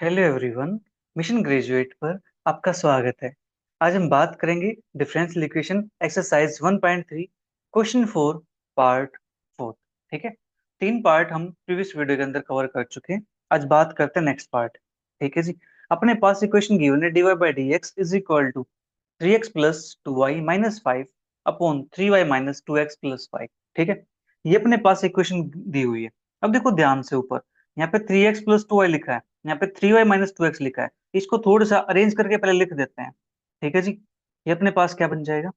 Hello everyone. Mission graduate पर आपका स्वागत है। आज हम बात करेंगे differential equation exercise 1.3 question 4 part 4। ठीक है, तीन पार्ट हम प्रीवियस वीडियो के अंदर कवर कर चुके हैं। आज बात करते हैं नेक्स्ट पार्ट। ठीक है जी। अपने पास इक्वेशन गिवन है dy by D x is equal to 3x plus 2y minus 5 upon 3y minus 2x plus 5। ठीक है, ये अपने पास इक्वेशन दी हुई है। अब देखो ध्यान से, ऊपर यहाँ पे 3x प्लस 2y लिखा है, यहाँ पे 3y माइनस 2x लिखा है। इसको थोड़ा सा अरेंज करके पहले लिख देते हैं। ठीक है जी। ये अपने पास क्या बन जाएगा?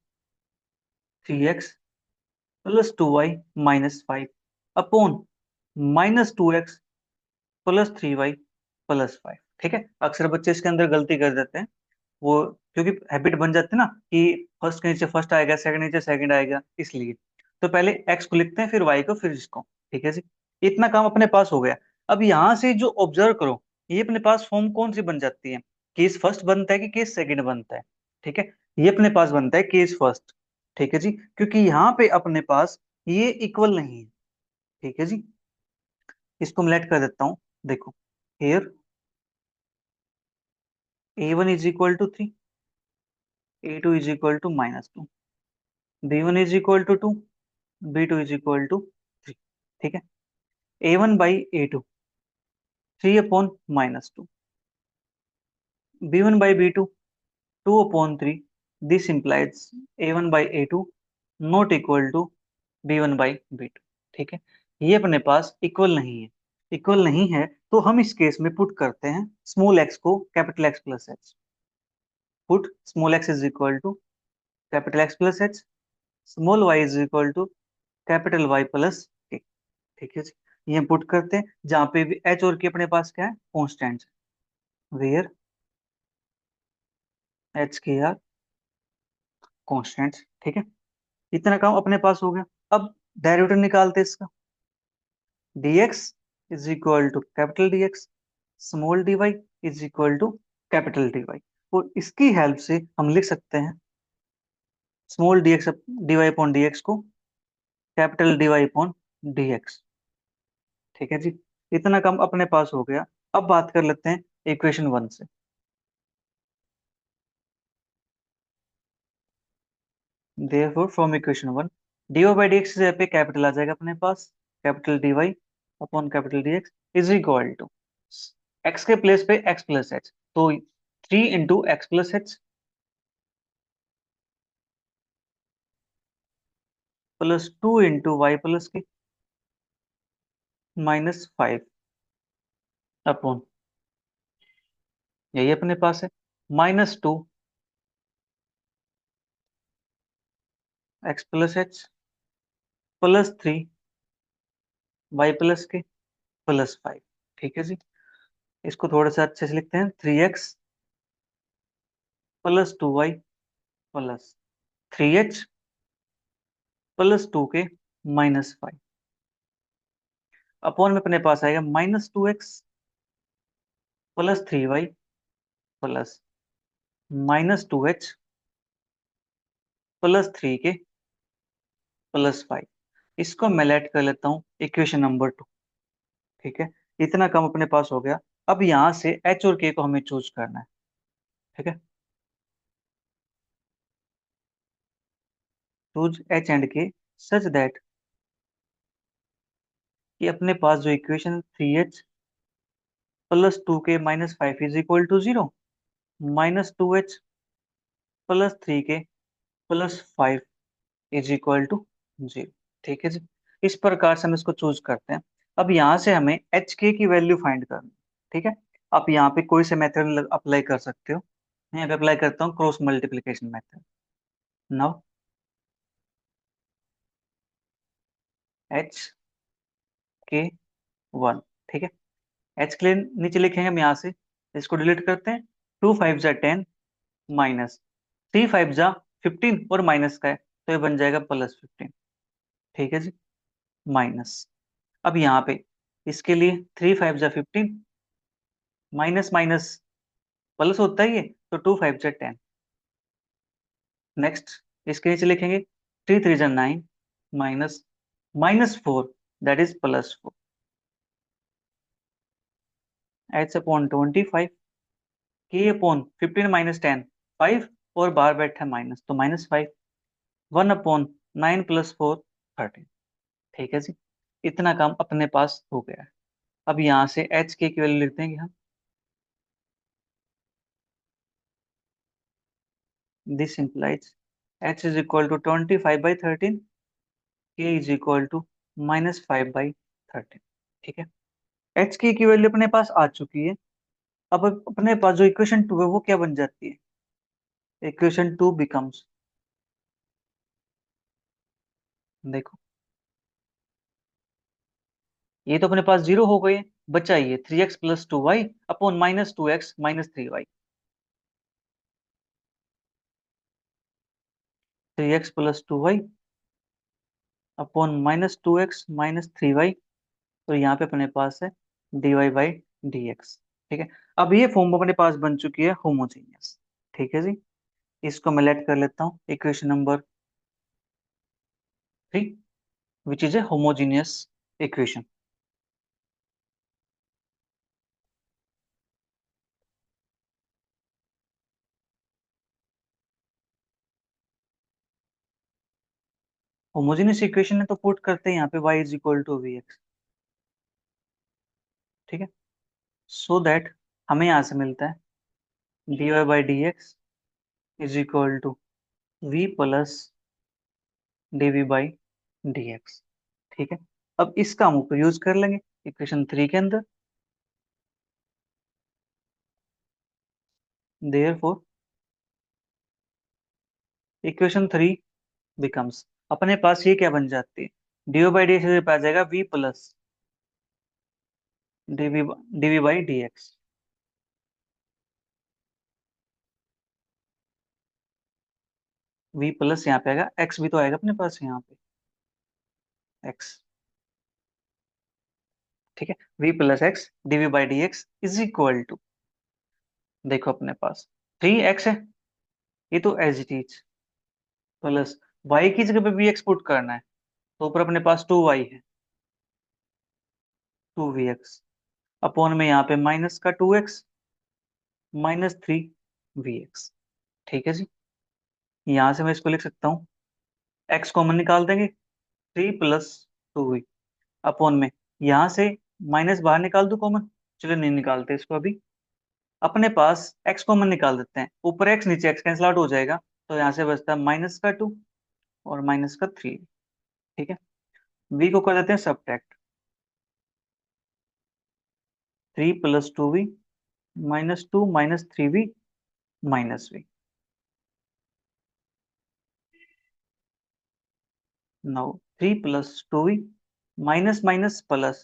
3x plus 2y minus 5 upon minus 2x plus 3y plus 5। ठीक है, अक्सर बच्चे इसके अंदर गलती कर देते हैं। वो क्योंकि हैबिट बन जाती है ना कि फर्स्ट के नीचे फर्स्ट आएगा, सेकंड नीचे सेकंड आएगा, इसलिए तो पहले एक्स को लिखते हैं, फिर वाई को, फिर इसको। ठीक है जी। इतना काम अपने पास हो गया। अब यहां से जो ऑब्जर्व करो, ये अपने पास फॉर्म कौन सी बन जाती है? केस फर्स्ट बनता है कि केस सेकंड बनता है? ठीक है, ये अपने पास बनता है केस फर्स्ट। ठीक है जी, क्योंकि यहाँ पे अपने पास ये इक्वल नहीं है। ठीक है जी, इसको मैं लेट कर देता हूँ। देखो, here a1 is equal to 3, a2 is equal to minus 2, b1 is equal to 2, b2 is equal to 3। ठीक है, a1 by a2 3 upon minus 2, b1 by b2 2 upon 3। This implies a1 by a2 not equal to b1 by b2। ठीक है, ये अपने पास equal नहीं है। Equal नहीं है तो हम इस केस में पुट करते हैं स्मॉल x को capital x plus h. Put small x is equal to capital x plus H, small y is equal to capital y plus k. ठीक है जी, ये हम पुट करते हैं जहां पे भी एच और के अपने पास क्या है? कॉन्स्टेंट। वेयर एच के आर कॉन्स्टेंट। ठीक है, इतना काम अपने पास हो गया। अब डेरिवेटिव निकालते हैं इसका। dx is equal to capital dx, small dy is equal to capital dy। और इसकी हेल्प से हम लिख सकते हैं small dx dy upon dx को कैपिटल dy अपॉन dx। ठीक है जी, इतना काम अपने पास हो गया। अब बात कर लेते हैं इक्वेशन वन से। therefore from equation one dy by D X पे कैपिटल आ जाएगा अपने पास, capital dy upon capital dx is equal to x के प्लेस पे x प्लस एच, तो 3 into X plus H plus 2 into Y plus K minus 5 upon, यही अपने पास है, minus 2 X plus H plus 3 Y plus K plus 5। ठीक है जी, इसको थोड़ा सा अच्छे से लिखते हैं। 3x plus 2y plus 3h plus 2k minus 5 upon में अपने पास आएगा minus 2x plus 3y plus minus 2h plus 3k plus 5। इसको मैं लेट कर लेता हूँ इक्वेशन नंबर 2। ठीक है, इतना कम अपने पास हो गया। अब यहाँ से h और k को हमें चूज करना है। ठीक है, choose h and k such that कि अपने पास जो equation 3h plus 2k minus 5 is equal to 0, minus 2h plus 3k plus 5 is equal to 0। ठीक है जी, इस प्रकार से हम इसको चूज करते हैं। अब यहाँ से हमें एच के की वैल्यू फाइंड करनी है। ठीक है, आप यहाँ पे कोई से मेथड अप्लाई कर सकते हो। मैं यहाँ पे अप्लाई करता हूँ cross multiplication method. Now H के वन। ठीक है, एच के लिए नीचे लिखेंगे हम, यहाँ से इसको डिलीट करते हैं। 2 5 जा 10 माइनस 3 5 जा 15 और माइनस का है तो ये बन जाएगा प्लस 15। ठीक है जी, माइनस। अब यहाँ पे इसके लिए 3 5 जा 15 माइनस माइनस प्लस होता ही है, तो 2 5 जा 10। नेक्स्ट इसके नीचे लिखेंगे 3 3 जा 9 minus minus 4 that is plus 4। H upon 25, के अपॉन 15 - 10, 5, और बाहर बैठा है माइनस तो -5, 1/9 + 4, 13। ठीक है जी, इतना काम अपने पास हो गया है। अब यहाँ से एच के की वैल्यू लिख देंगे हम। This implies h is equal to 25/13, k is equal to -5/13। ठीक है, एच की वैल्यू अपने पास आ चुकी है। अब अपने पास जो इक्वेशन टू है वो क्या बन जाती है? इक्वेशन टू बिकम्स, देखो ये तो अपने पास जीरो हो गई है, बचा ये 3x + 2y upon -2x - 3y। 3x + 2y upon -2x - 3y, तो यहाँ पे अपने पास है dy/dx। ठीक है, अब ये फॉर्म अपने पास बन चुकी है होमोजेनियस। ठीक है जी, इसको मैं लेट कर लेता हूँ equation number 3, which is a homogeneous equation. Homogeneous equation है तो पुट करते हैं यहाँ पे y is equal to vx। ठीक है, सो दैट हमें यहाँ से मिलता है dy/dx is equal to v plus dv/dx। ठीक है, अब इसका हम ऊपर यूज कर लेंगे इक्वेशन 3 के अंदर। देयरफॉर इक्वेशन 3 बिकम्स, अपने पास ये क्या बन जाती है? dy/dx से आ जाएगा v plus dv/dx। v plus यहाँ पे आएगा, x भी तो आएगा अपने पास यहाँ पे, x। ठीक है, v plus x dv/dx is equal to, देखो अपने पास 3x है, ये तो as it is, plus y की जगह पे भी एक्स पुट करना है, तो ऊपर अपने पास 2y है, 2vx अपॉन में यहाँ पे माइनस का 2x -3vx। ठीक है जी, यहाँ से मैं इसको लिख सकता हूँ, x कॉमन निकाल देंगे, 3 + 2v अपॉन में यहाँ से माइनस बाहर निकाल दो कॉमन, चलो नहीं निकालते इसको अभी। अपने पास x कॉमन निकाल देते हैं, ऊपर x नीचे x कैंसिल आउट हो जाएगा, तो यहाँ से बचता है -2 और -3। ठीक है, v को कर देते हैं subtract, 3 + 2v -2 -3v -v। Now 3 + 2v minus minus plus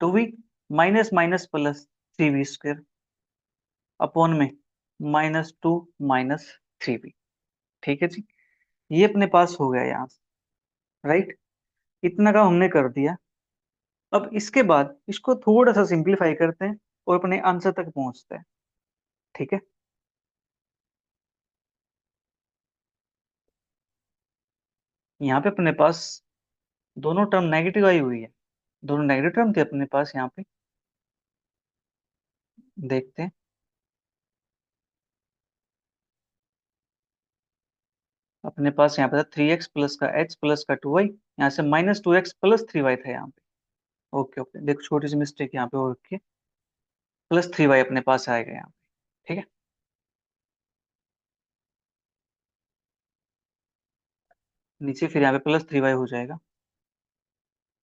2v minus minus plus 3v² upon में -2 -3v। ठीक है जी, ये अपने पास हो गया यहाँ से, राइट। इतना का हमने कर दिया। अब इसके बाद इसको थोड़ा सा सिंप्लीफाई करते हैं और अपने आंसर तक पहुंचते हैं। ठीक है, यहाँ पे अपने पास दोनों टर्म नेगेटिव आई हुई है, दोनों नेगेटिव टर्म थे अपने पास यहाँ पे, देखते हैं। अपने पास यहाँ पे था 3x प्लस का h प्लस का 2y, यहाँ से -2x + 3y था यहाँ पे। ओके ओके, देखो छोटी सी मिस्टेक यहाँ पे हो रखी है, +3y अपने पास आएगा यहाँ पे। ठीक है, नीचे फिर यहाँ पे +3y हो जाएगा,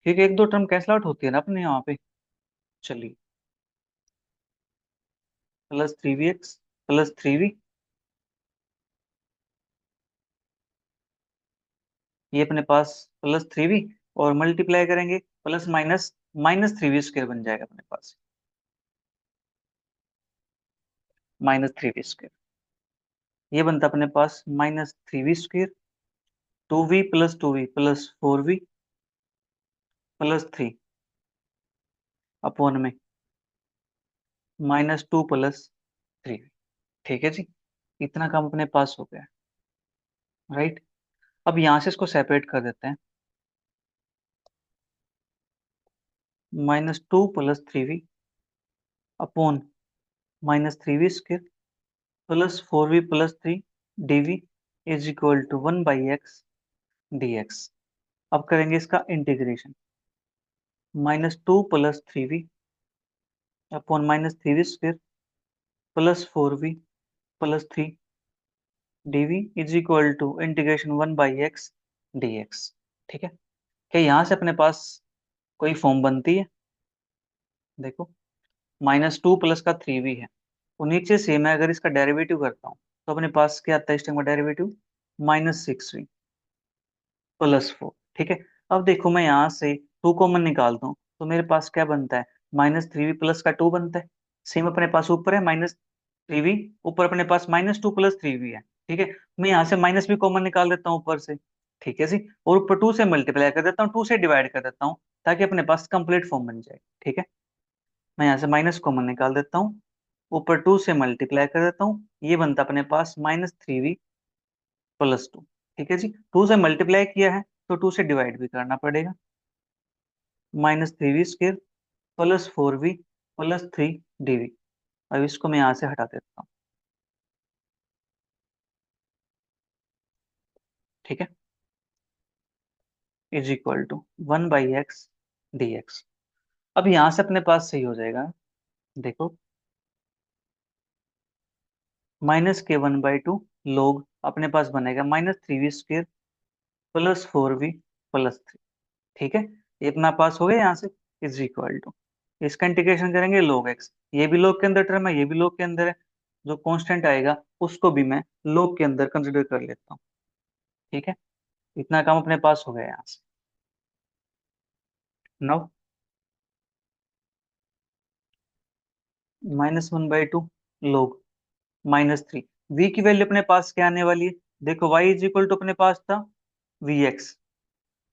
क्योंकि एक दो टर्म कैंसिल आउट होती है ना अपने यहाँ पे। चलिए, +3vx +3v, ये अपने पास +3v, और मल्टीप्लाई करेंगे प्लस माइनस -3v² बन जाएगा अपने पास, -3v²। ये बनता अपने पास -3v², 2v + 2v + 4v +3 upon में -2 + 3। ठीक है जी, इतना काम अपने पास हो गया, राइट। अब यहां से इसको सेपरेट कर देते हैं, -2 + 3v upon -3v² plus 4v+3 dv is equal to 1/x dx। अब करेंगे इसका integration. -2 + 3v upon -3v² plus 4v+3 dv is equal to integration 1/x dx। ठीक है, क्या यहाँ से अपने पास कोई फॉर्म बनती है? देखो, -2 प्लस का 3v है, और नीचे से मैं अगर इसका डेरिवेटिव करता हूँ तो अपने पास क्या आता है इस टाइम का डेरिवेटिव? -6v+4। ठीक है, अब देखो मैं यहाँ से 2 कॉमन निकालता हूँ तो मेरे पास क्या बनता है? -3v+2 बनता है। सेम अपने पास ऊपर है -3v, ऊपर अपने पास -2 + 3v है। ठीक है, मैं यहाँ से माइनस भी कॉमन निकाल देता हूँ ऊपर से। ठीक है जी, और ऊपर 2 से मल्टीप्लाई कर देता हूँ, 2 से डिवाइड कर देता हूँ, ताकि अपने पास कंप्लीट फॉर्म बन जाए। ठीक है, मैं यहाँ से माइनस कॉमन निकाल देता हूँ, ऊपर 2 से मल्टीप्लाई कर देता हूँ, ये बनता अपने पास -3v+2। ठीक है जी, 2 से मल्टीप्लाई किया है तो 2 से डिवाइड भी करना पड़ेगा। -3v² plus 4v+3 dv। अब इसको मैं यहाँ से हटा देता हूँ। ठीक है, is equal to 1/x dx। अब यहाँ से अपने पास सही हो जाएगा। देखो, -k1/2 लोग अपने पास बनेगा -3v² प्लस 4v+3। ठीक है, ये अपना पास हो गया यहाँ से। इज इक्वल टू, इसका इंटीग्रेशन करेंगे log x, ये भी log के अंदर टर्म है, ये भी log के अंदर है, जो कांस्टेंट आएगा उसको भी मैं log के अंदर कंसिडर कर लेता हूँ। ठीक है, इतना काम अपने पास हो गया यहाँ से। नाउ -1/2 log -3, v की वैल्यू अपने पास क्या आने वाली है? देखो, y इज इक्वल टू अपने पास था vx।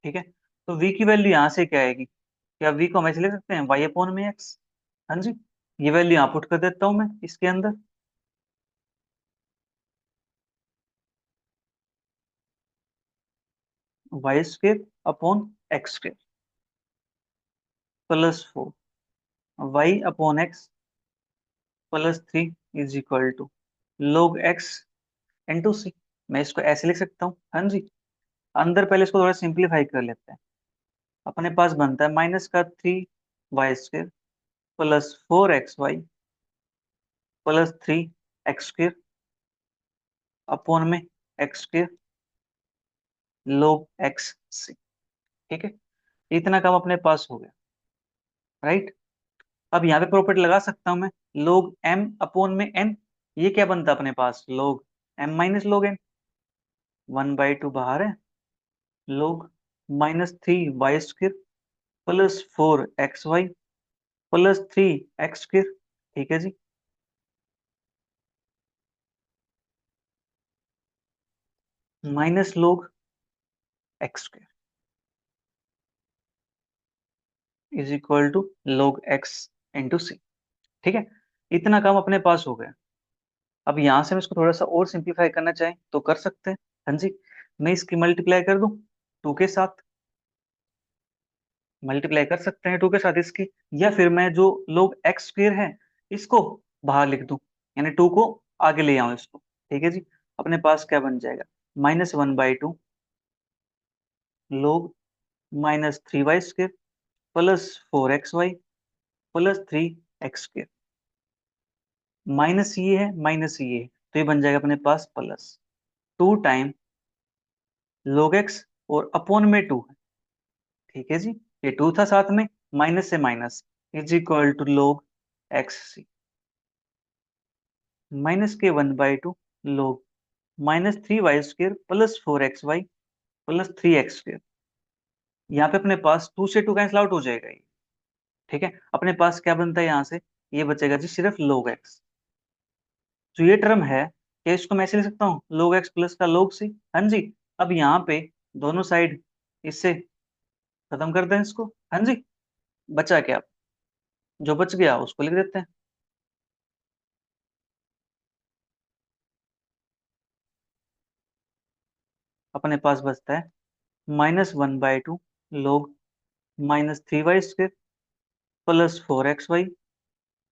ठीक है, तो v की वैल्यू यहाँ से क्या आएगी? क्या v को हम ऐसे लिख सकते हैं y/x? हाँ जी, ये वैल्यू यहाँ पुट कर देता हूँ मैं इसके अंदर। y² upon x² plus 4y/x+3 is equal to log x into C. मैं इसको ऐसे लिख सकता हूँ। हाँ जी, अंदर पहले इसको थोड़ा सिंप्लीफाई कर लेते हैं। अपने पास बनता है -3y² plus 4xy+3 x² upon में x² log x सी। ठीक है, इतना काम अपने पास हो गया, राइट। अब यहाँ पे प्रॉपर्टी लगा सकता हूँ मैं, log m/n। ये क्या बनता है अपने पास? log m-log n। 1/2 बाहर है, log -3y² plus 4xy+3 x²। ठीक है जी, -log x² is equal to log x into C. ठीक है, इतना काम अपने पास हो गया। अब यहाँ से हम इसको थोड़ा सा और सिंप्लीफाई करना चाहें तो कर सकते हैं। हाँ जी, मैं इसकी मल्टीप्लाई कर दूं 2 के साथ, मल्टीप्लाई कर सकते हैं 2 के साथ इसकी, या फिर मैं जो log x² है इसको बाहर लिख दूं, यानी 2 को आगे ले आऊं इसको। ठीक है जी, अपने पास क्या बन जाएगा? -1/2 log -3y² plus 4xy+3 x²। Minus ये है, माइनस ये है, तो ये बन जाएगा अपने पास प्लस 2 टाइम log x और अपॉन में 2 है। ठीक है जी, ये 2 था साथ में, माइनस से minus is equal to log x। -k1/2 log -3y² plus 4xy+3 x²। यहाँ पे अपने पास 2 से 2 कैंसिल आउट हो जाएगा ये। ठीक है, अपने पास क्या बनता है यहाँ से? ये बचेगा जी सिर्फ log x। जो ये टर्म है, क्या इसको मैं ऐसे लिख सकता हूँ log x प्लस का log c? हाँ जी, अब यहाँ पे दोनों साइड इससे खत्म कर दें इसको। हाँ जी, बचा क्या? जो बच गया उसको लिख देते हैं। अपने पास बचता है -1/2 log -3y² plus 4xy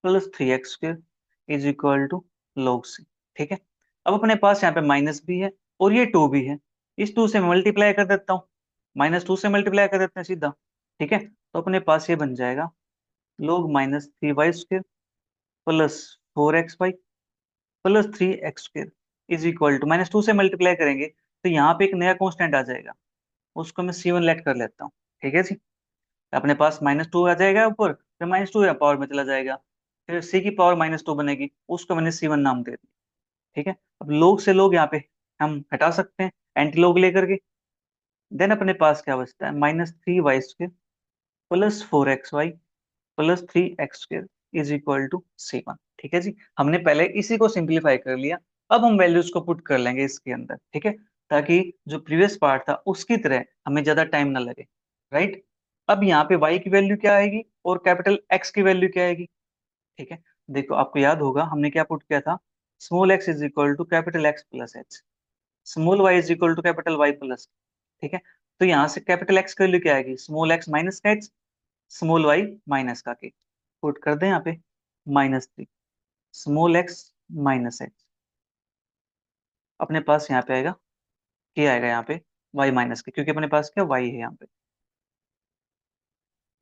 plus 3x² is equal to log c। ठीक है, अब अपने पास यहाँ पे माइनस भी है और ये 2 भी है, इस 2 से मल्टीप्लाई कर देता हूँ, -2 से मल्टीप्लाई कर देते हैं सीधा। ठीक है, तो अपने पास ये बन जाएगा log -3y² plus 4xy plus 3x² is equal to, -2 से मल्टीप्लाई करेंगे तो यहाँ पे एक नया कांस्टेंट आ जाएगा, उसको मैं c1 लेट कर लेता हूँ। ठीक है जी, अपने पास -2 आ जाएगा ऊपर, फिर -2 यहाँ पावर में चला जाएगा, फिर c की पावर -2 बनेगी, उसको मैंने c1 नाम दे दिया। ठीक है, अब लोग से लोग यहाँ पे हम हटा सकते हैं एंटी लोग लेकर के। देन अपने पास क्या बचता है, -3y² plus 4xy plus 3x² is equal to c1। ठीक है जी, हमने पहले इसी को सिंप्लीफाई कर लिया, अब हम वैल्यूज को पुट कर लेंगे इसके अंदर। ठीक है, ताकि जो प्रीवियस पार्ट था उसकी तरह हमें ज्यादा टाइम ना लगे। राइट, अब यहाँ पे y की वैल्यू क्या आएगी और कैपिटल X की वैल्यू क्या आएगी। ठीक है, देखो आपको याद होगा हमने क्या पुट किया था, small x is equal to capital X plus H, small y is equal to capital Y plus. ठीक है, तो यहाँ से कैपिटल X की वैल्यू क्या आएगी, स्मॉल x माइनस का h, स्मॉल y माइनस का k। पुट कर दें यहाँ पे -3 स्मॉल x माइनस एच, अपने पास यहाँ पे आएगा k आएगा यहाँ पे y माइनस के, क्योंकि अपने पास क्या y है यहाँ पे,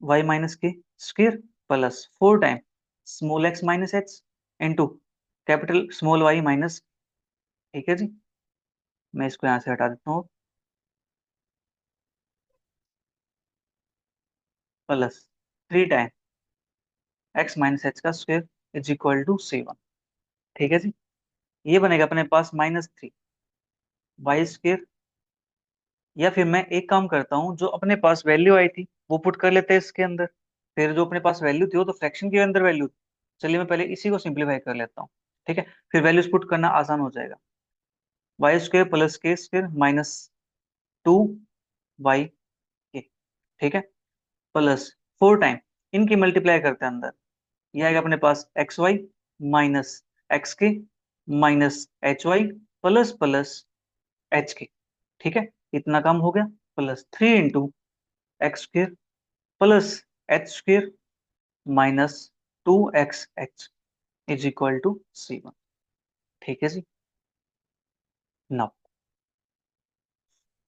y माइनस के square plus 4 time small x minus H into capital small y minus. ठीक है जी, मैं इसको यहाँ से हटा देता हूँ, plus 3 time x minus H का square is equal to c1। ठीक है जी, ये बनेगा अपने पास -3 y², या फिर मैं एक काम करता हूँ, जो अपने पास वैल्यू आई थी वो पुट कर लेते हैं इसके अंदर, फिर जो अपने पास वैल्यू थी वो तो फ्रैक्शन के अंदर वैल्यू थी। चलिए मैं पहले इसी को सिंप्लीफाई कर लेता हूँ। ठीक है, फिर वैल्यूज पुट करना आसान हो जाएगा, y² plus k² -2y k। ठीक है, प्लस 4 टाइम इनकी मल्टीप्लाई करते हैं अंदर, ये आएगा अपने पास xy minus xk minus hy plus plus hk। ठीक है, इतना काम हो गया, plus 3 × x² plus h² minus 2xh is equal to c1। ठीक है जी, नाउ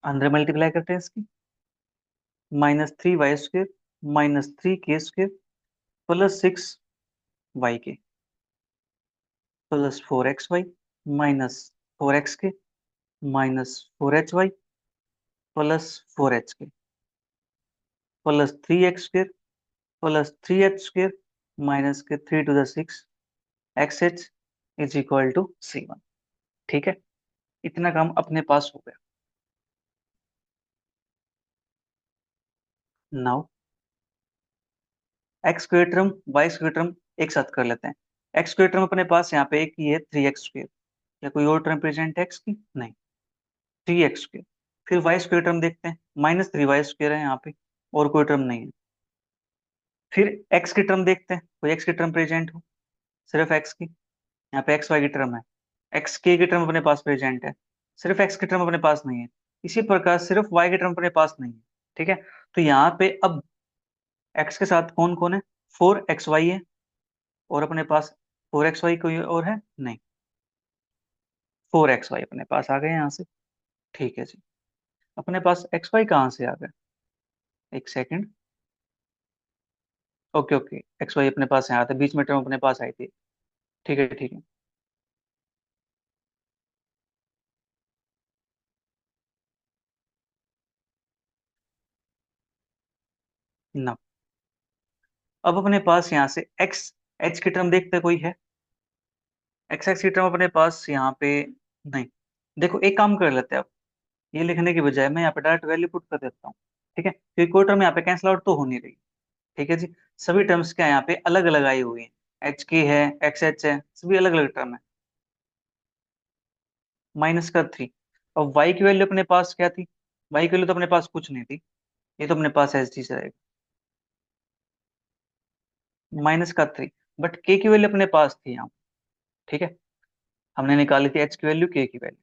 अंदर मल्टीप्लाई करते हैं इसकी, -3y² -3k² plus 6y k plus 4xy minus 4xk minus 4hy plus 4hk plus 3x² plus 3h² minus के 3 × 6 xh is equal to c1। ठीक है, इतना काम अपने पास हो गया। Now x² term y² term एक साथ कर लेते हैं। x² टर्म अपने पास यहाँ पे एक ही है 3x², या कोई और टर्म प्रेजेंट है x की, नहीं, 3x²। फिर y² टर्म देखते हैं, -3y² है यहाँ पे, और कोई टर्म नहीं है। फिर x की टर्म देखते हैं, कोई x की टर्म प्रेजेंट हो, सिर्फ x की, यहाँ पे xy की टर्म है, xk की टर्म अपने पास प्रेजेंट है, सिर्फ x की टर्म अपने पास नहीं है। इसी प्रकार सिर्फ y की टर्म अपने पास नहीं है। ठीक है, तो यहाँ पे अब x के साथ कौन कौन है, 4xy है, और अपने पास 4xy कोई और है नहीं, 4xy अपने पास आ गए यहाँ से। ठीक है जी, अपने पास xy कहाँ से आ गए, एक सेकंड, ओके ओके, xy अपने पास यहाँ था, बीच में टर्म अपने पास आई थी। ठीक है ठीक है, ना अब अपने पास यहाँ से x h की टर्म देखते हैं, कोई है x की टर्म अपने पास यहाँ पे नहीं। देखो एक काम कर लेते हैं, अब ये लिखने की बजाय मैं यहाँ पे डायरेक्ट वैल्यू पुट कर देता हूँ। ठीक है, क्योंकि कोई टर्म यहाँ पे कैंसिल आउट तो हो नहीं रही। ठीक है जी, सभी टर्म्स क्या यहाँ पे अलग अलग आई हुई है, एच की है, एक्स एच है, सभी अलग अलग टर्म है। -3, और y की वैल्यू अपने पास क्या थी, y की वैल्यू तो अपने पास कुछ नहीं थी, ये तो अपने पास एच डी से रहेगा, -3, बट k की वैल्यू अपने पास थी यहाँ। ठीक है, हमने निकाली थी h की वैल्यू, k की वैल्यू।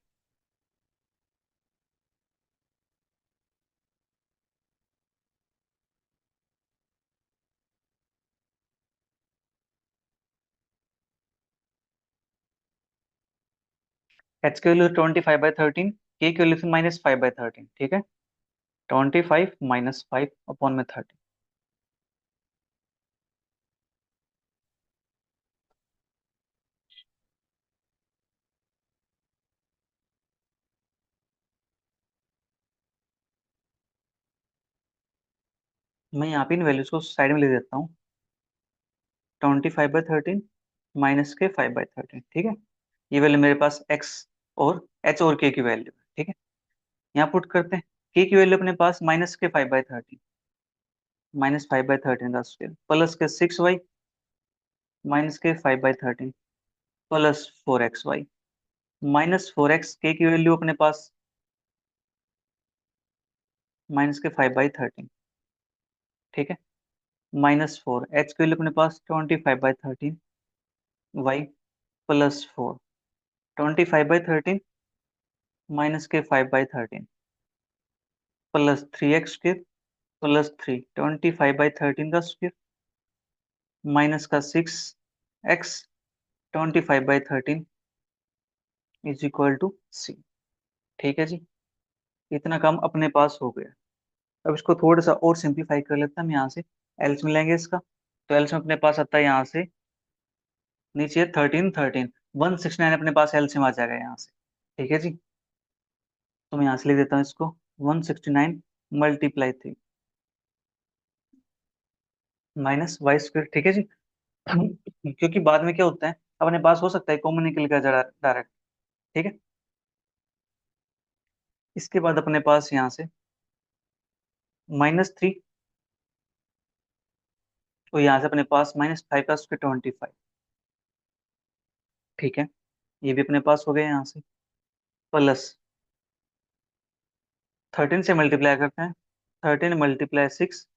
एच की वैल्यू 25/13, के की वैल्यू -5/13, ठीक है। 25 - 5 अपॉन में 13। मैं यहाँ पे इन वैल्यूज को साइड में ले देता हूँ। 25/13 -5/13, ठीक है। ये वैल्यू मेरे पास एक्स और एच और के की वैल्यू है, ठीक है। यहाँ पुट करते हैं। के की वैल्यू अपने पास -5/13, -5/13 का स्क्वायर प्लस के 6y -5/13 प्लस 4xy -4x। के की वैल्यू अपने पास -5/13, ठीक है। -4 एच की वैल्यू अपने पास 25/13 y +4। 25/13 -5/13 +3x² +3। 25/13 का स्क्वायर माइनस का 6x। 25/13 इज इक्वल टू सी, ठीक है जी। इतना काम अपने पास हो गया। अब इसको थोड़ा सा और सिंप्लीफाई कर लेते हैं हम यहाँ से। एल्स मिलेंगे इसका, तो एल्स में अपने पास आता है यहाँ से नीचे 13 13, 169 अपने पास एल्सियम आ जाएगा यहाँ से, ठीक है जी। तो मैं यहाँ से लिख देता हूँ इसको 169 × 3 -y², ठीक है जी। क्योंकि बाद में क्या होता है, अपने पास हो सकता है कॉमन निकल का जरा डायरेक्ट, ठीक है। इसके बाद अपने पास यहाँ से -3, और यहाँ से अपने पास -5 का स्क्वायर 25, ठीक है। ये भी अपने पास हो गया यहाँ से प्लस 13 से मल्टीप्लाई करते हैं। 13 × 6,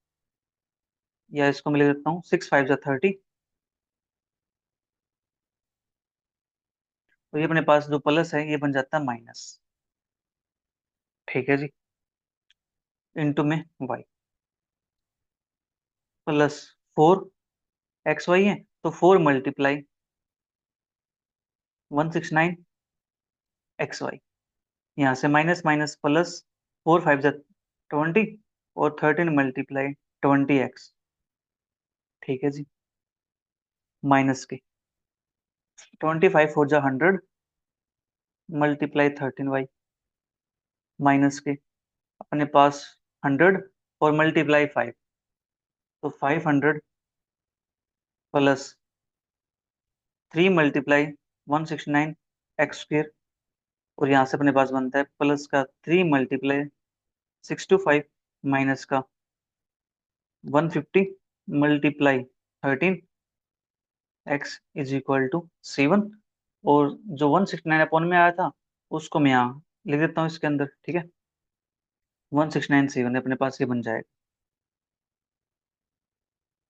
या इसको मैं लिख देता हूँ 6 × 5 = 30। तो ये अपने पास जो प्लस है ये बन जाता है माइनस, ठीक है जी। इंटू में y प्लस 4xy है, तो 4 × 169xy। यहाँ से माइनस माइनस प्लस, 4 × 5 = 20, और 13 × 20x, ठीक है जी। माइनस के 25 × 4 = 100 × 13y, माइनस के अपने पास 100 और ×5, तो 500 प्लस 3 × 169x²। और यहाँ से अपने पास बनता है प्लस का 3 × 6 × 5 माइनस का 150 × 13x = 7। और जो 169 अपॉन में आया था उसको मैं यहाँ लिख देता हूँ इसके अंदर, ठीक है। 1697 अपने पास ये बन जाएगा।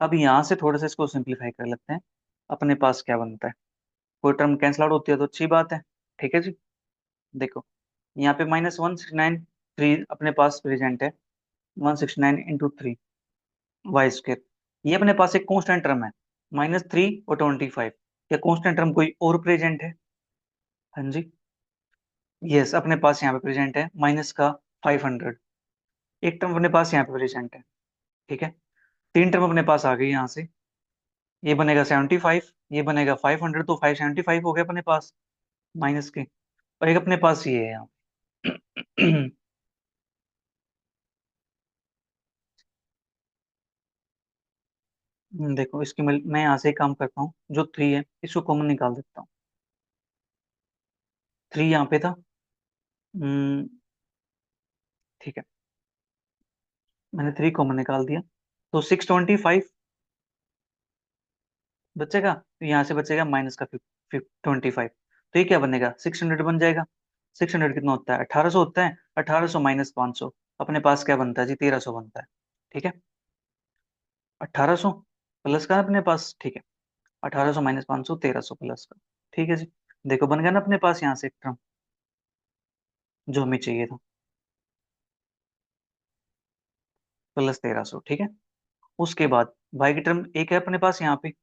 अब यहाँ से थोड़ा सा इसको सिंप्लीफाई कर लेते हैं। अपने पास क्या बनता है, कोई टर्म कैंसिल आउट होती है तो अच्छी बात है, ठीक है जी। देखो यहाँ पे -169 3 अपने पास प्रेजेंट है। 169 × 3 y²। ये अपने पास एक कांस्टेंट टर्म है -3 और 25। या कांस्टेंट टर्म कोई और प्रेजेंट है? हाँ जी, यस अपने पास यहाँ पे प्रेजेंट है माइनस का 500। एक टर्म अपने पास यहाँ पे प्रेजेंट है, ठीक है। तीन टर्म अपने पास आ गई यहाँ से। ये बनेगा 75, ये बनेगा 500, तो 575 हो गया अपने पास माइनस के। और एक अपने पास ये है यहाँ पे। देखो इसकी मैं यहाँ से एक काम करता हूँ, जो 3 है इसको कॉमन निकाल देता हूँ। 3 यहाँ पे था। हम्म, ठीक है, मैंने 3 कॉमन निकाल दिया, तो 625 बचेगा। तो यहाँ से बचेगा माइनस का 25। तो ये क्या बनेगा, 600 बन जाएगा। 600 कितना होता है, 1800 होता है। 1800 - 500 अपने पास क्या बनता है जी, 1300 बनता है, ठीक है। 1800 प्लस का है अपने पास, ठीक है। 1800 - 500, 1300 प्लस का, ठीक है जी। देखो बन गया ना अपने पास यहाँ से एक टर्म जो हमें चाहिए था, +1300, ठीक है। उसके बाद y की टर्म एक है अपने पास यहाँ पे,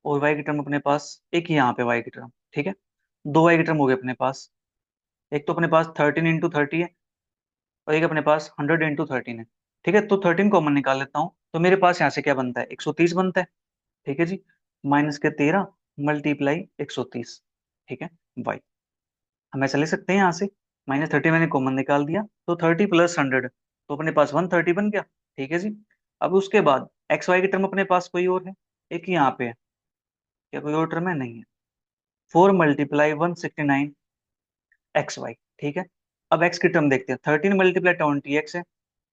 और y की टर्म अपने पास एक ही यहाँ पे y की टर्म, ठीक है। दो y की टर्म हो गए अपने पास। एक तो अपने पास 13 × 30 है, और एक अपने पास 100 × 13 है। ठीक है, तो 13 कॉमन निकाल लेता हूँ, तो मेरे पास यहाँ से क्या बनता है, 130 बनता है। ठीक है जी, -13 मल्टीप्लाई 130। ठीक है, वाई हम ऐसा ले सकते हैं यहाँ से, -30 मैंने कॉमन निकाल दिया, तो 30 + 100, तो अपने पास 130 बन गया। ठीक है जी, अब उसके बाद एक्स वाई की टर्म अपने पास कोई और है, एक ही यहाँ पे है, क्या कोई और टर्म है, नहीं है। 4 × 169 XY। ठीक है, अब एक्स की टर्म देखते हैं, 13 × 20 एक्स है,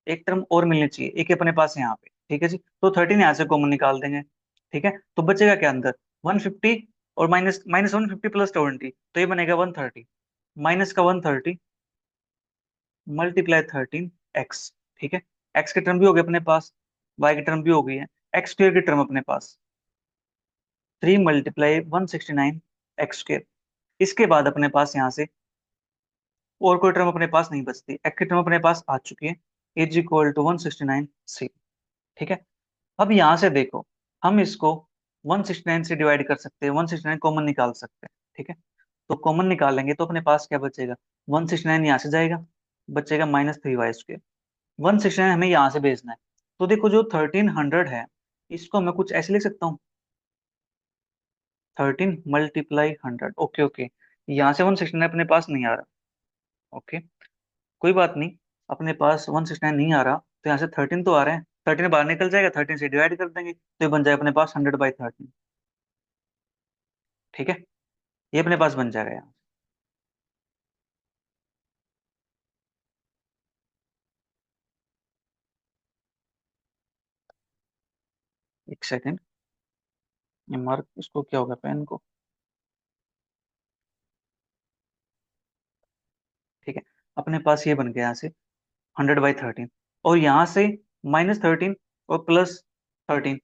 एक टर्म और मिलनी चाहिए, एक ही अपने पास है यहाँ पे। ठीक है जी, तो 13 यहाँ से कॉमन निकाल देंगे। ठीक है, तो बचेगा क्या अंदर, 150, और माइनस माइनस 150 + 20, तो ये बनेगा 130, माइनस का 130 मल्टीप्लाई 13 x। ठीक है, एक्स की टर्म भी हो गई अपने पास, वाई की टर्म भी हो गई है, एक्स स्क्र की टर्म अपने पास 3 × 169 x²। इसके बाद अपने पास यहाँ से और कोई टर्म अपने पास नहीं बचती, एक्स की टर्म अपने पास आ चुकी है, = 169c। ठीक है, अब यहाँ से देखो, हम इसको 169 से डिवाइड कर सकते हैं, 169 कॉमन निकाल सकते हैं। ठीक है, तो कॉमन निकालेंगे तो अपने पास क्या बचेगा, 169 यहाँ से जाएगा, बचेगा -3y²। 169 हमें यहाँ से भेजना है, तो देखो जो 1300 है, इसको मैं कुछ ऐसे लिख सकता हूँ, 13 × 100। ओके ओके, यहाँ से 169 अपने पास नहीं आ रहा। ओके, कोई बात नहीं, अपने पास 169 नहीं आ रहा, तो यहाँ से 13 तो आ रहे हैं, 13 बाहर निकल जाएगा, 13 से डिवाइड कर देंगे, तो ये बन जाएगा अपने पास 100/13। ठीक है, ये अपने पास बन जाएगा यहाँ। एक सेकेंड, ये मार्क इसको क्या होगा, पेन को। ठीक है, अपने पास ये बन गया यहाँ से 100/13, और यहाँ से -13 और +13,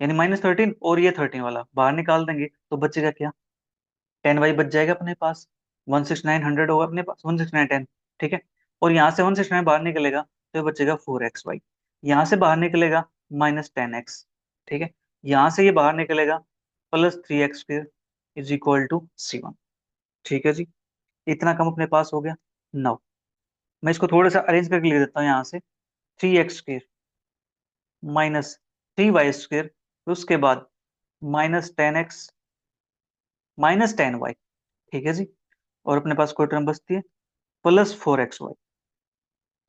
यानी -13 और ये 13 वाला बाहर निकाल देंगे, तो बचेगा क्या, 10y बच जाएगा अपने पास। 169 होगा अपने पास, 169 10। ठीक है, और यहाँ से 169 बाहर निकलेगा, तो ये बचेगा 4xy। यहाँ से बाहर निकलेगा -10x। ठीक है, यहाँ से ये बाहर निकलेगा +3x² = C1। ठीक है जी, इतना कम अपने पास हो गया। नाउ मैं इसको थोड़ा सा अरेंज करके लिख देता हूँ, यहाँ से 3x² -3y², उसके बाद -10x -10y। ठीक है जी, और अपने पास कोई टर्म बचती है, +4xy।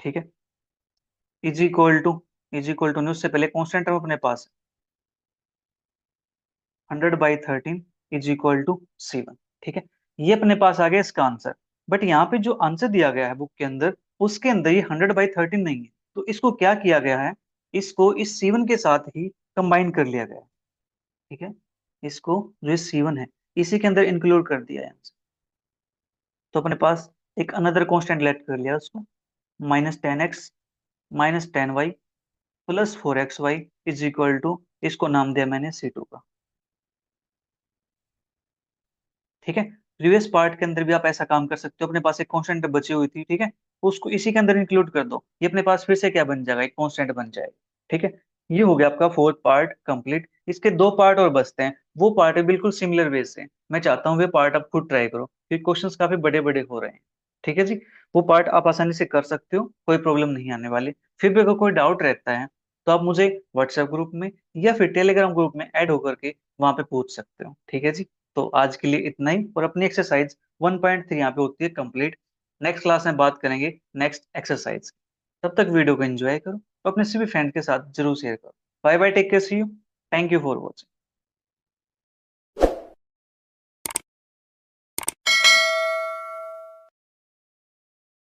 ठीक है, इज इक्वल टू उससे पहले कॉन्स्टेंट टर्म अपने पास 100/13 = C1। ठीक है, ये अपने पास आ गया इसका आंसर। बट यहाँ पे जो आंसर दिया गया है बुक के अंदर, उसके अंदर ये 100/13 नहीं है, तो इसको क्या किया गया है, इसको इस C1 के साथ ही कंबाइन कर लिया गया है। ठीक है, इसको जो C1 है, इसी के अंदर इंक्लूड कर दिया है आंसर। तो अपने पास एक अनदर कॉन्स्टेंट लेट कर लिया उसको, -10x -10y +4xy इसको नाम दिया मैंने C2 का। ठीक है, प्रीवियस पार्ट के अंदर भी आप ऐसा काम कर सकते हो, अपने पास एक कांस्टेंट बची हुई थी, ठीक है, उसको इसी के अंदर इंक्लूड कर दो, ये अपने पास फिर से क्या बन जाएगा, एक कांस्टेंट बन जाएगा। ठीक है, ये हो गया आपका फोर्थ पार्ट कंप्लीट। इसके दो पार्ट और बचते हैं, वो पार्ट है बिल्कुल सिमिलर वे से, मैं चाहता हूँ वे पार्ट आप खुद ट्राई करो, क्योंकि क्वेश्चंस काफी बड़े बड़े हो रहे हैं। ठीक है जी, वो पार्ट आप आसानी से कर सकते हो, कोई प्रॉब्लम नहीं आने वाली। फिर भी अगर कोई डाउट रहता है, तो आप मुझे व्हाट्सएप ग्रुप में या फिर टेलीग्राम ग्रुप में ऐड होकर के वहां पे पूछ सकते हो। ठीक है जी, तो आज के लिए इतना ही, और अपनी एक्सरसाइज 1.3 यहाँ पे होती है कंप्लीट। नेक्स्ट क्लास में बात करेंगे नेक्स्ट एक्सरसाइज। तब तक वीडियो को एंजॉय करो और अपने सभी फ्रेंड के साथ जरूर शेयर करो। Bye bye, take care, see you, thank you for watching.